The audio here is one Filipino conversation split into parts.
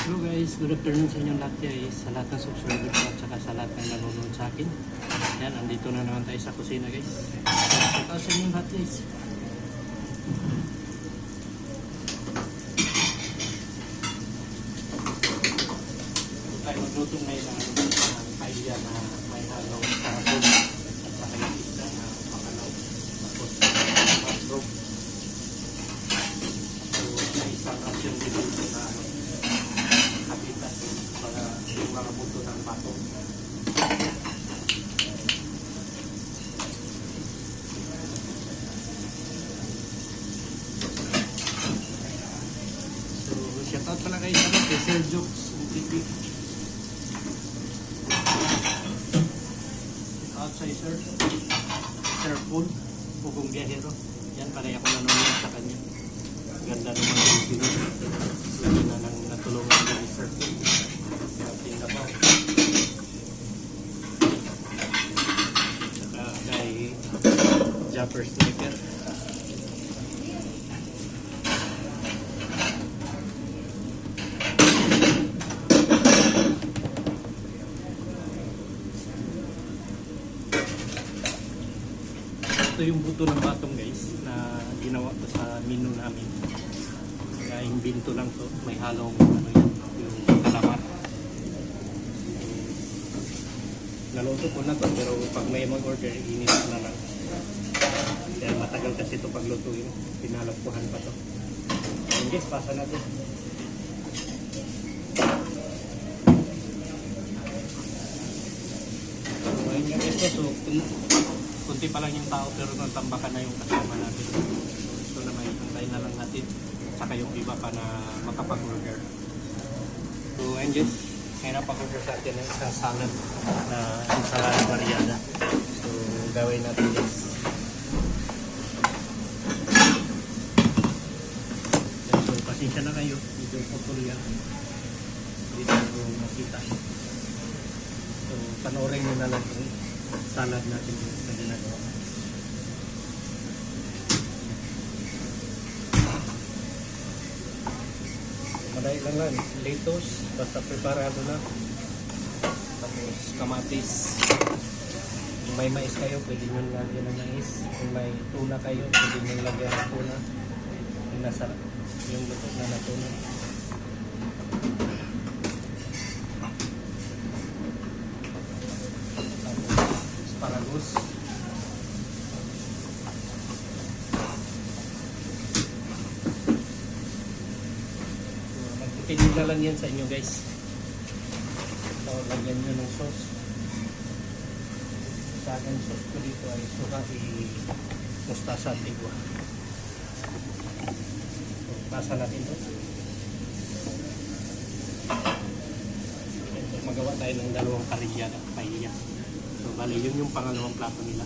Hello guys, good afternoon sa inyong lahat guys, sa lahat ng subscriber ko at saka sa lahat ng nanonood sa akin. Yan, andito na naman tayo sa kusina guys. Ito sa inyong lahat guys. Ito tayo magluto ngayon ng paella na may halaw sa hapon at saka yung isda na makalaw. Tapos mushroom. So, may isang option dito na kapitan para yung mga buto ng bato. So, shoutout pala kayo sa mga Sir Jokes TV. Shoutout sa Sir Paul Pugong Biyahero. Yan, panay ako nanonood sa kanya. Ganda ng mga video. Lagi na nang natulungan ko ni Sir Paul. Kaya pinda pa. Saka kay Jumper Sniper. Ito yung buto ng batong guys na ginawa ko sa menu namin. Kaya yung binto lang to, may halong ano yun, yung kalamat. Naluto ko na to pero pag may mag-order, init na lang. Kaya matagal kasi ito paglutuin, pinalagpuhan pa to. Ayun guys, pasa natin. So ayun yung guys, so kunti pa lang yung tao pero tambakan na yung kasama natin. So na may antay na lang natin. Saka yung iba pa na makapag-order. So and just ngayon na pag-order sa atin ng isang salad na ensalada variada. So gawin natin this. So pasensya na kayo. Medyo putol yan. Dito ko makita. So panoorin nyo na lang yung salad natin na ginagawa. Madali lang lang. Lettuce, basta preparado na. Tapos kamatis. Kung may mais kayo, pwede nyo lagyan ng mais. Kung may tuna kayo, pwede nyo lagyan ng tuna. Yung nasa, yung luto na na tuna. Asparagus. Magpipili na lang yan sa inyo guys. So, lagyan nyo ng sauce. Sa akin sauce ko dito ay suka mustasa at igwa. So, pasa natin ito. So, magawa tayo ng dalawang parillada, paella. So, bali, yun yung pangalawang plato nila.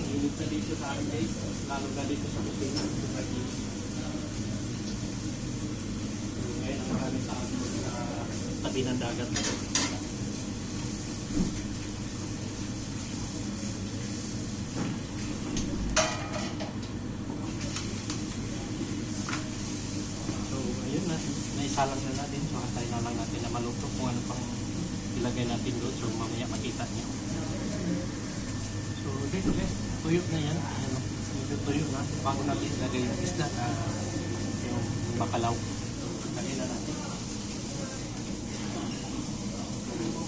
Init na dito sa akin guys, lalo na dito sa kusina. So, ngayon ang kami sa akin sa tabi ng dagat. So ayun na, naisalang na natin. So hantay na lang natin na maluto kung ano pang ilagay natin doon. So mamaya makita niyo. So dito guys, tuyo na yan. Ano, medyo tuyo na. Bago natin ilagay yung isda na yung bakalaw. Lagay na natin.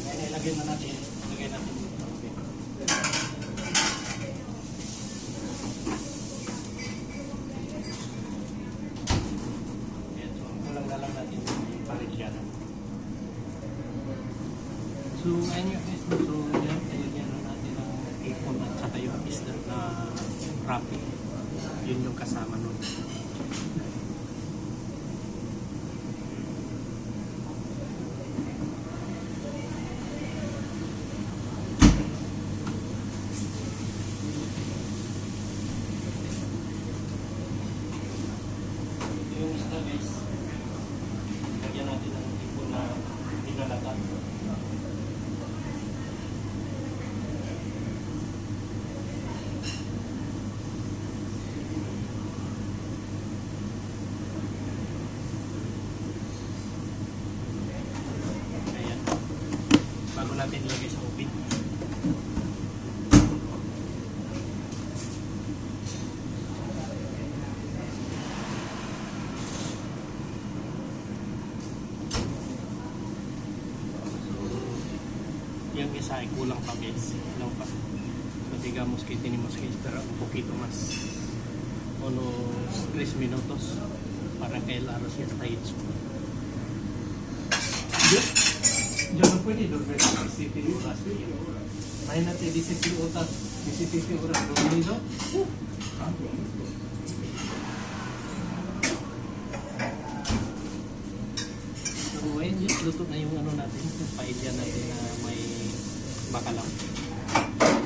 Ngayon ilagay na natin. Ilagay natin dito. Ayan, so kulang na lang natin yung parillada. So ayun yung guys. So yan, ilagyan na natin ang ipon at saka yung isda na rapi. Yun yung kasama nun. natin ilagay sa oven. Yung isa ay kulang pa guys. Kulang pa. So digamos que tenemos que esperar un poquito más. Unos 3 minutos para que el arroz ya está hecho. Yo no puedo dormir 17 horas. Imagínate 17 horas dormido. So ayun, just luto na yung ano natin, yung paella natin na may bakalang.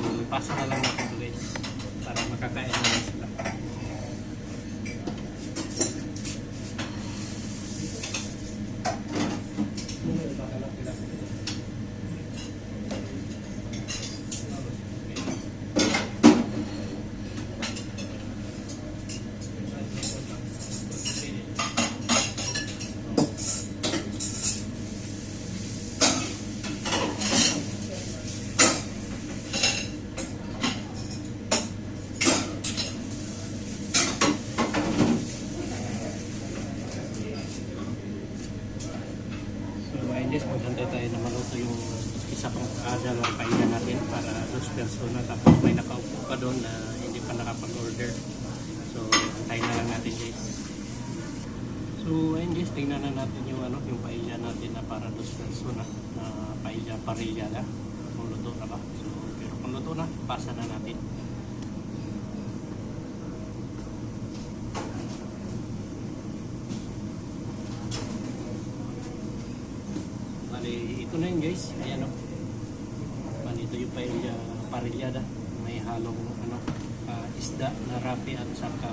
So, ipasa na lang natin ito guys para makakain na sila. Maghantay tayo na maluto yung isa pang dalawang kainan natin para 2 persona, tapos may nakaupo pa doon na hindi pa nakapag-order. So antayin na lang natin guys. So ayun guys, tingnan na natin yung ano, yung paella natin na para 2 persona na paella parilla na. Kung luto na ba? So pero kung luto na, pasa na natin. Ito na yun guys, ayan o. Ito yung paella parillada, may halong ano, isda na rapi at saka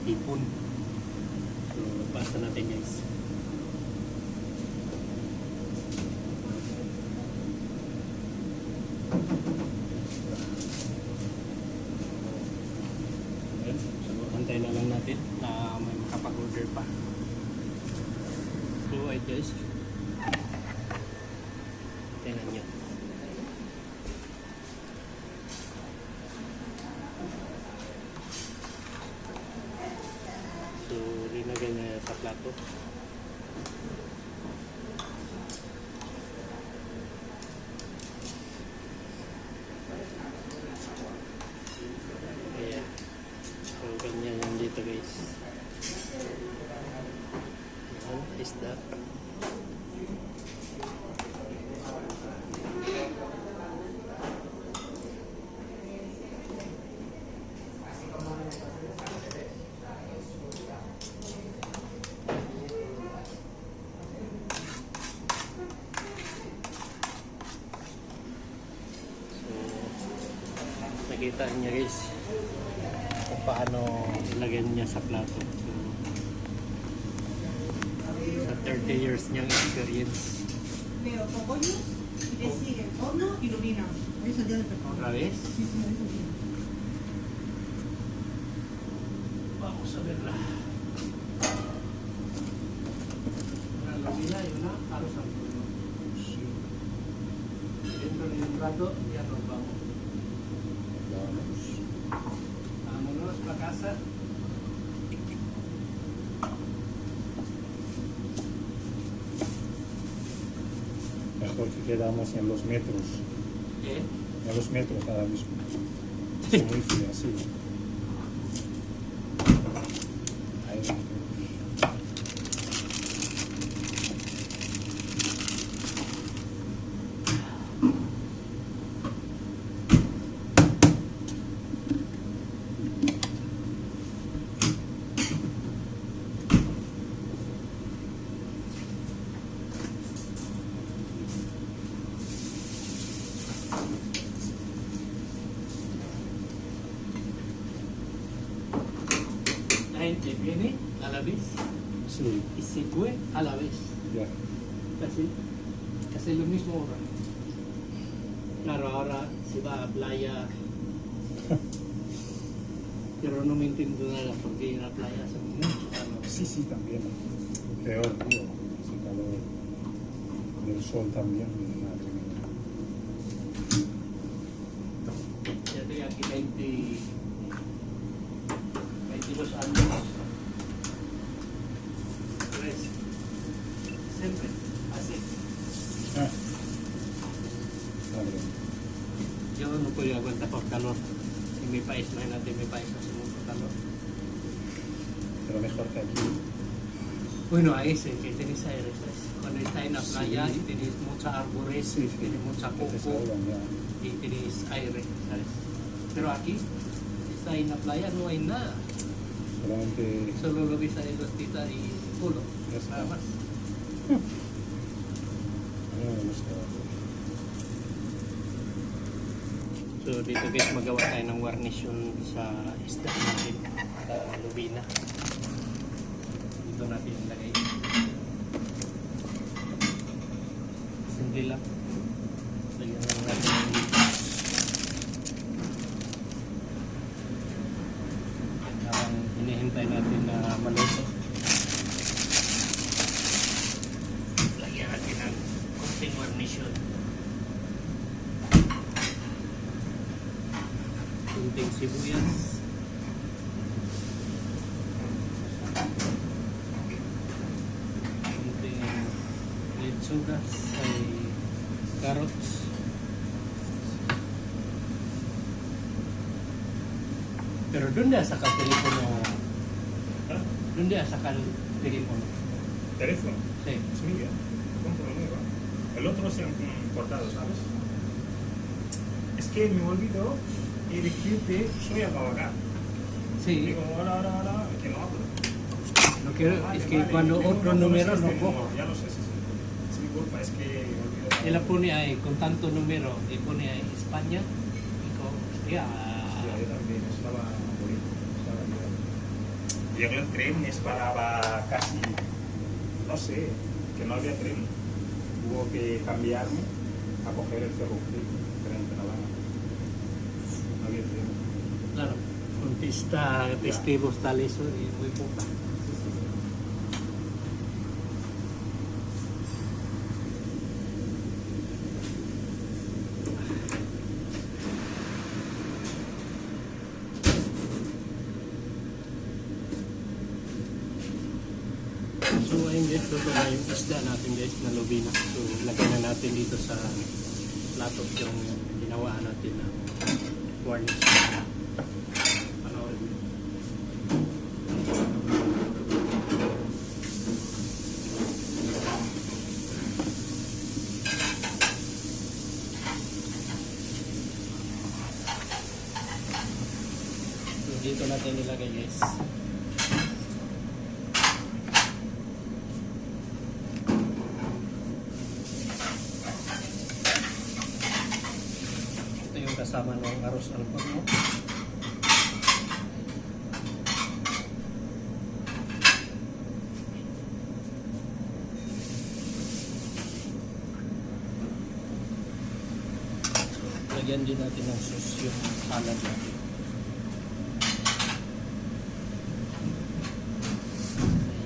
ipon. So basta natin guys. Ayan. So antay na lang natin na may makapag-order pa. So ayun guys, tingnan nyo. So, linagay na sa plato. Ayan. So, ganyan yan dito guys. Ayan, isda. Nakita niya guys kung paano ilagay niya sa plato. So, sa 30 years niyang experience. Pero pollo y decide horno y lumina. Eso ya de pecado. Otra vez. Sí, sí, eso sí. Vamos a verla. Una lumina y una arroz al horno. Dentro de un rato ya nos vamos. Vámonos para casa. Mejor que quedamos en los metros. En los metros ahora mismo. Es muy frío así. Ahí. La gente viene a la vez Sí, y se fue a la vez. ya. Casi lo mismo ahora. Claro, ahora se va a playa. Pero no me entiendo nada porque en la playa hace mucho calor. Sí, sí, también. Peor, tío. Ese calor del sol también. Madre mía. 22 años. Tres. Siempre. Así. Ah. Vale. Yo no puedo aguantar por calor. En mi país, imagínate, en mi país hace mucho calor. Pero mejor que aquí. Bueno, ahí sí que tenéis aire, ¿sabes? Cuando está en la playa Sí. y tenéis mucha árboles, Sí, sí. tenéis mucha Que te coco salvan ya. y tenéis aire, ¿sabes? Pero aquí, está en la playa, no hay nada. Solamente. Solo lo ves ahí rostita y culo, Ya está. nada más. A mí no me gusta. So dito guys, magawa tayo ng warnish yun sa isda natin, sa lubina. Dito natin ilagay. Simple lang. Lagyan lang natin ng lipas. Habang hinihintay natin na maluto. Lagyan natin ng konting warnish yun. Kunting sibuyas. Kunting lechugas ay carrots. Pero doon dia sa telepono. ¿Ah? Doon dia sa telepono. Teléfono. Sí. Es mío. Compro nueva. El otro se han cortado, ¿sabes? Es que me olvidó y decirte, soy acá. Sí. Digo, ahora, que no hablo. No quiero, es que cuando otro número no cojo. Ya lo sé, sí. Es mi culpa, es que olvido. Él pone ahí con tanto número y pone ahí España y con, hostia, Sí, yo también, estaba bonito. Estaba bien. Llegó el tren, esperaba casi, no sé, que no había tren. Hubo que cambiarme a coger el ferrocarril, tren de La Habana. No había tren. claro, con pista festivo está liso y muy poca. So ayun guys, ito na yung isda natin guys na lubina. So lagyan na natin dito sa plato yung ginawa natin ng warnish. Panoorin niyo. So dito natin nilagay guys. Ito yung kasama ng arroz al forno. Lagyan din natin ng sauce yung salad natin.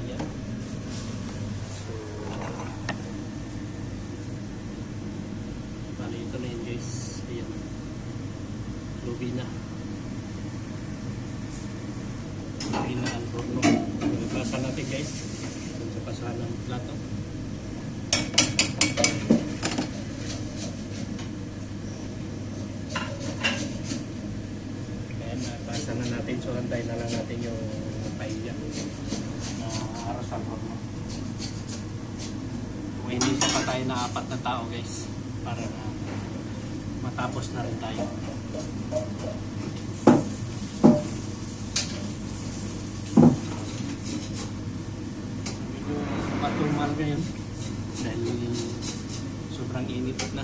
Ayan. So, bali ito na yun guys. Ayan. Lubina. Lubina al forno. Ibasa natin guys. Sa pasahan ng plato. Ayan, nabasa na natin. So, hantay na lang natin yung paella na arroz al forno. Kung hindi siya pa tayo na 4 na tao guys. Para na matapos na rin tayo. Medyo matumal ngayon dahil sobrang init na.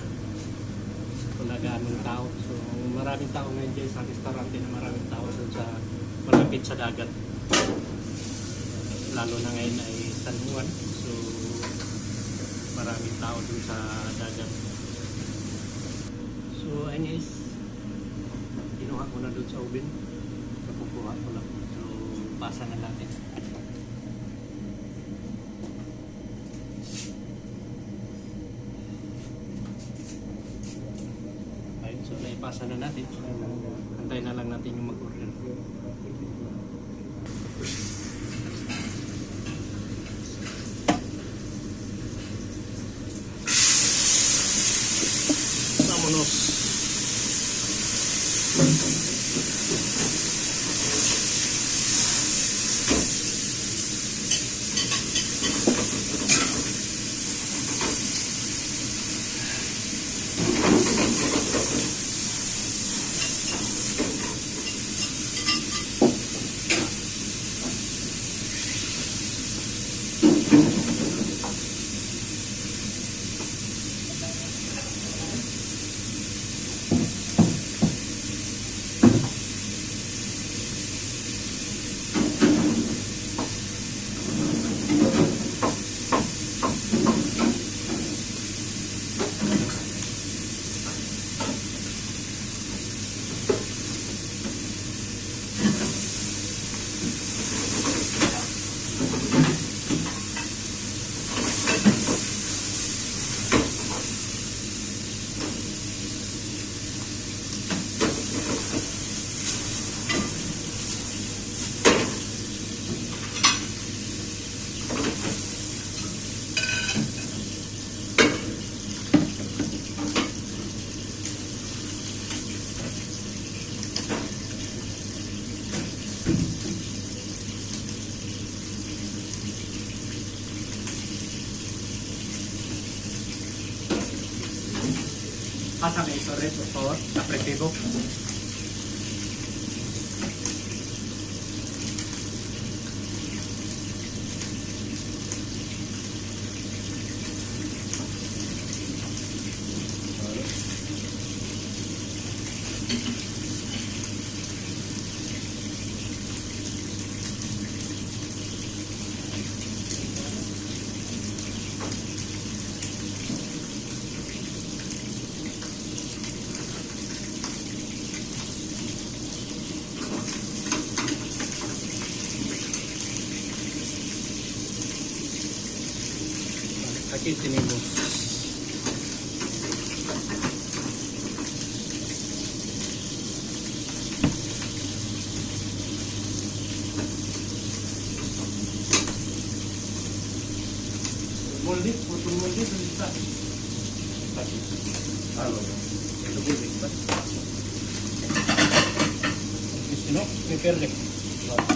Wala ganong tao. So maraming tao ngayon dyan sa restaurante na maraming tao doon sa malapit sa dagat. Lalo na ngayon ay San Juan. So maraming tao doon sa dagat. So anyways, kinuha ko na doon sa oven. Kapukuha ko lang. So pasa na natin. Ayun, so naipasa na natin. So hintay na lang natin yung mag-order. Vámonos. Pásame eso, Red, por favor, aperitivo. Aquí tenemos el molde, otro molde, ¿dónde está? Aquí. Ah, lo veo. El molde, ¿vale? Y si no, me pierde. Vale.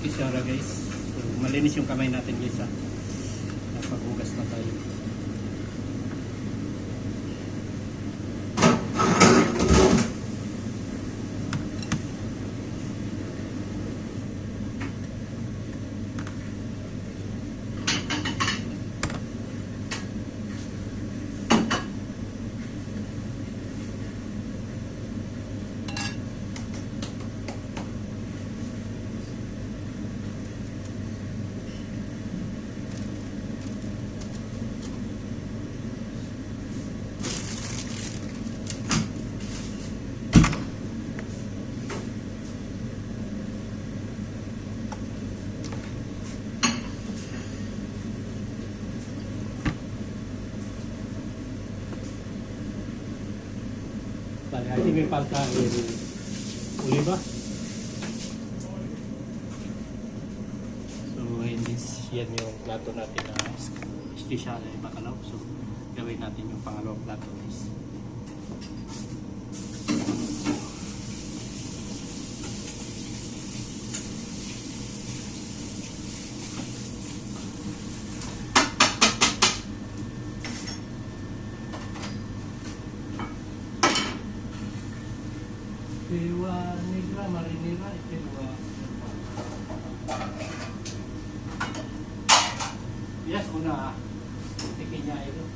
Special guys. So, malinis yung kamay natin guys ha. Napaghugas na tayo. Vale, aquí me falta el oliva. So, yan yung plato natin na special ay bacalao. So, gawin natin yung pangalawang plato guys. Pewa negra, marinera y pewa. Yes, una pequeña ero.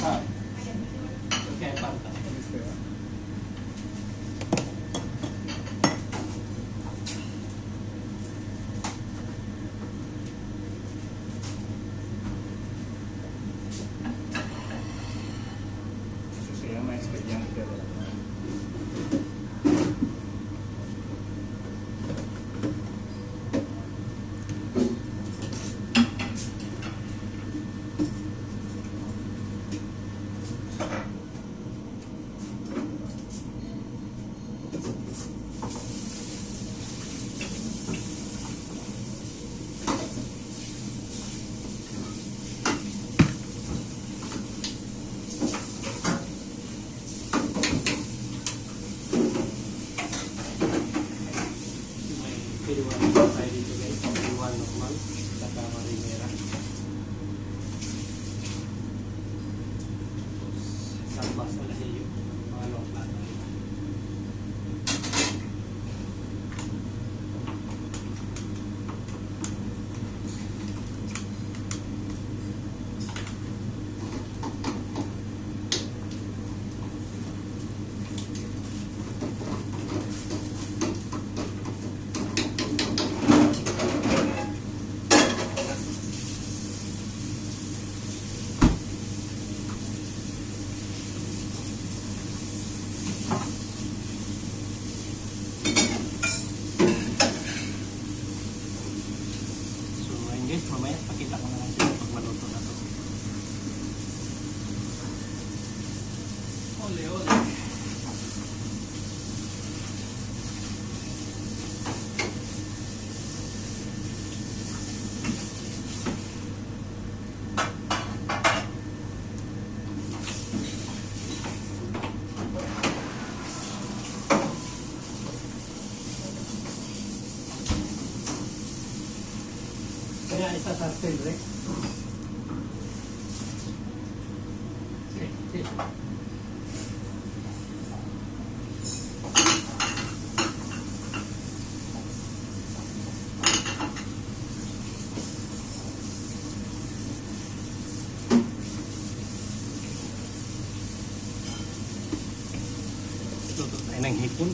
Ah. Okay, panta. Eso se llama experiencia de la mano. May piliwan tayo dito guys. Piliwan normal. Saka marinera. Sambas na lahi yung mga long plata. So ayun guys, mamaya pakita ko na lang sila pag maluto na to. Ole ole. Kaya isa sa stil, Rick. Sige. Luto tayo ng hipon.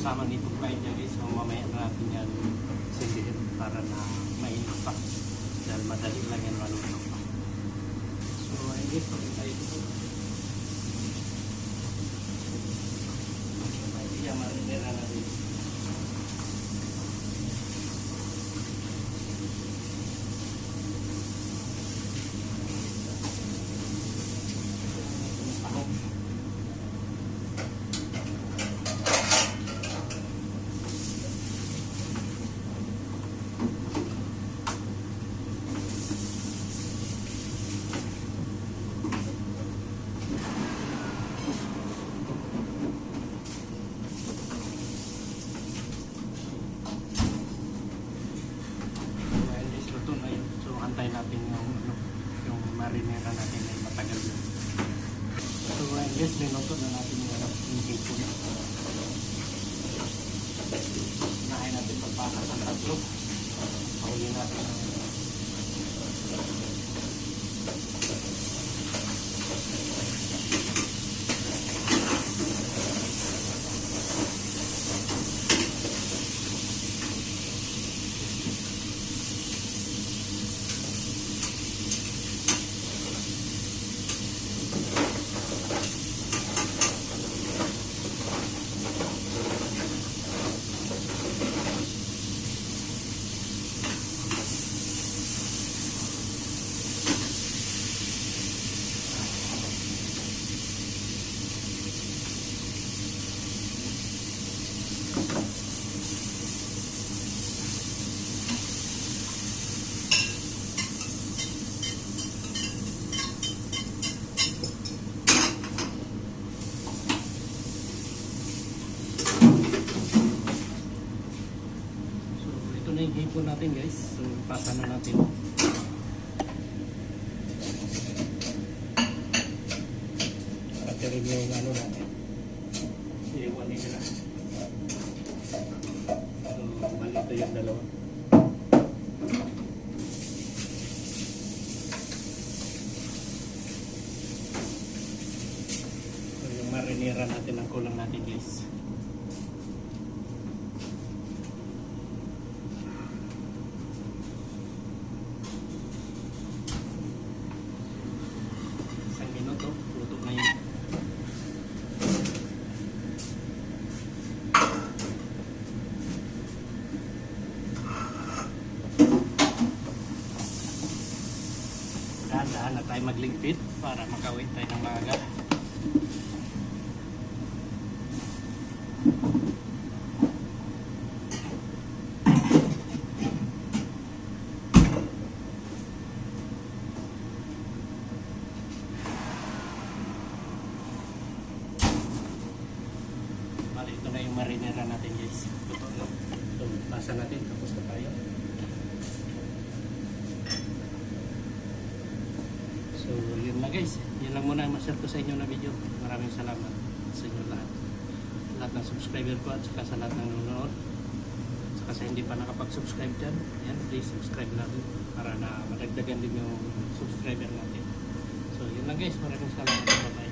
Kasama nito kain niya guys, so mamaya na natin yan sindihin para na mainit pa dahil madali lang yan maluto pa. So ayun guys, pagin tayo dito. Iya, marinera natin. Antay natin yung marinera natin ay matagal na. So guys, niluto na natin yung hipon. Nahin natin pagpasa sa tatlo. Pahuli natin po natin guys. So pasa na natin. Pati rin yung ano natin. Iiwan nila. So malito yung dalawa. So yung marinera natin ang kulang natin guys. Isang minuto, luto na yun. Dahan-dahan na tayo magligpit para makawin tayo ng maaga. Bali, ito na yung marinera natin guys. Ito na. So, pasa natin. Tapos na tayo. So, yun na guys. Yun lang muna ang ma-share ko sa inyo na video. Maraming salamat sa inyo lahat. Lahat ng subscriber ko at saka sa lahat ng nanonood. Saka sa hindi pa nakapag-subscribe dyan, yan, please subscribe natin para na madagdagan din yung subscriber natin. So, yun lang guys. Maraming salamat. Bye-bye.